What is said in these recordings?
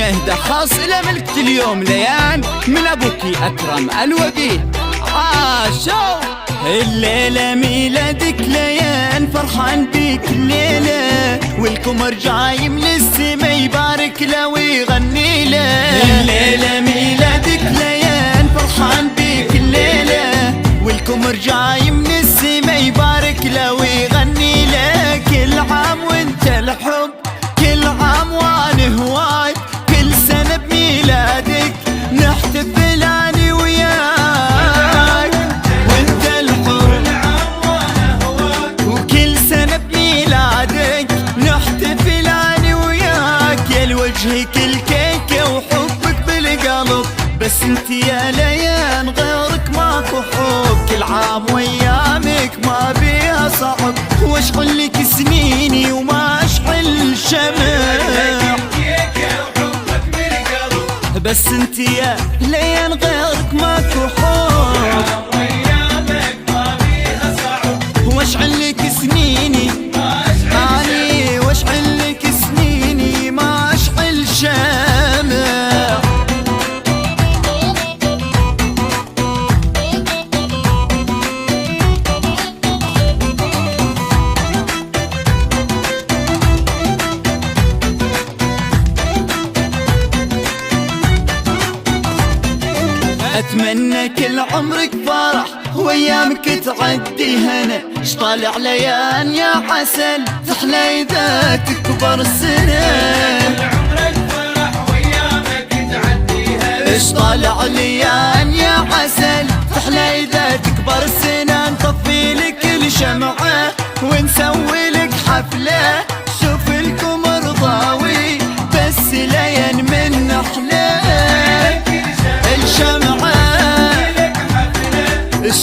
اهدى حاصلة ملكة اليوم ليان من ابوكي اكرم الوقيه. عاشوا الليلة ميلادك ليان، فرحان بيك الليلة، والقمر جاي من السما يبارك له ويغني له. الليلة ميلادك ليان، فرحان بيك الليلة، والقمر جاي من السما يبارك له ويغني له. كل عام وانت الحب، كل عام وانا هواك، كل سنة بميلادك نحتفل اني وياك، وانت الحب وكل سنة بميلادك نحتفل اني وياك. يا لوجهك الكيكة وحبك بالقلب، بس انت يا ليان غيرك ماكو حب. كل عام وايامك ما بيها صعب، واشعل لك سنيني وما اشعل شمع، بس انت يا ليان غيرك ماكو حب. واشعل لك سنيني اني، واشعل لك سنيني ما اشعل شمع. اتمنى كل عمرك فرح وايامك تعدي هنا، شطالع ليان يا عسل تحلى اذا تكبر السنة. اشطالع ليان يا عسل تحلى اذا تكبر السنة، نطفي لك الشمعة ونسوي لك حفلة، شوف القمر ضاوي بس ليان من نحلة الشمعة،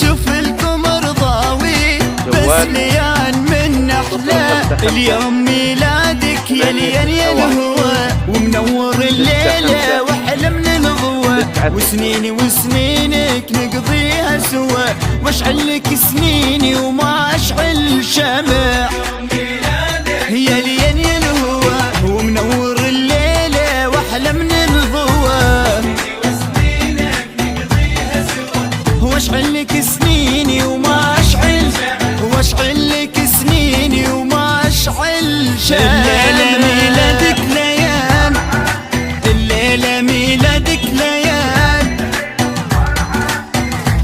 شوف القمر ضاوي بس ليان من نحلة. اليوم ميلادك يا ليان يا الهوى، ومنور الليلة وحلمنا نضوى، وسنيني وسنينك نقضيها سوا، واشعل لك سنيني وما اشعل شمع. يا ليان يا الهوى ومنور الليلة وحلمنا نضوى، واشعل لك سنيني وما اشعل، واشعل لك سنيني وما اشعل شمع. الليلة ميلادك ليان، الليلة ميلادك ليان،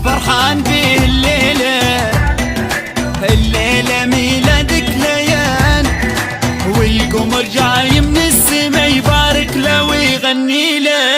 فرحان بيه الليلة. الليلة ميلادك ليان، والقمر جاي من السما يبارك له ويغني له.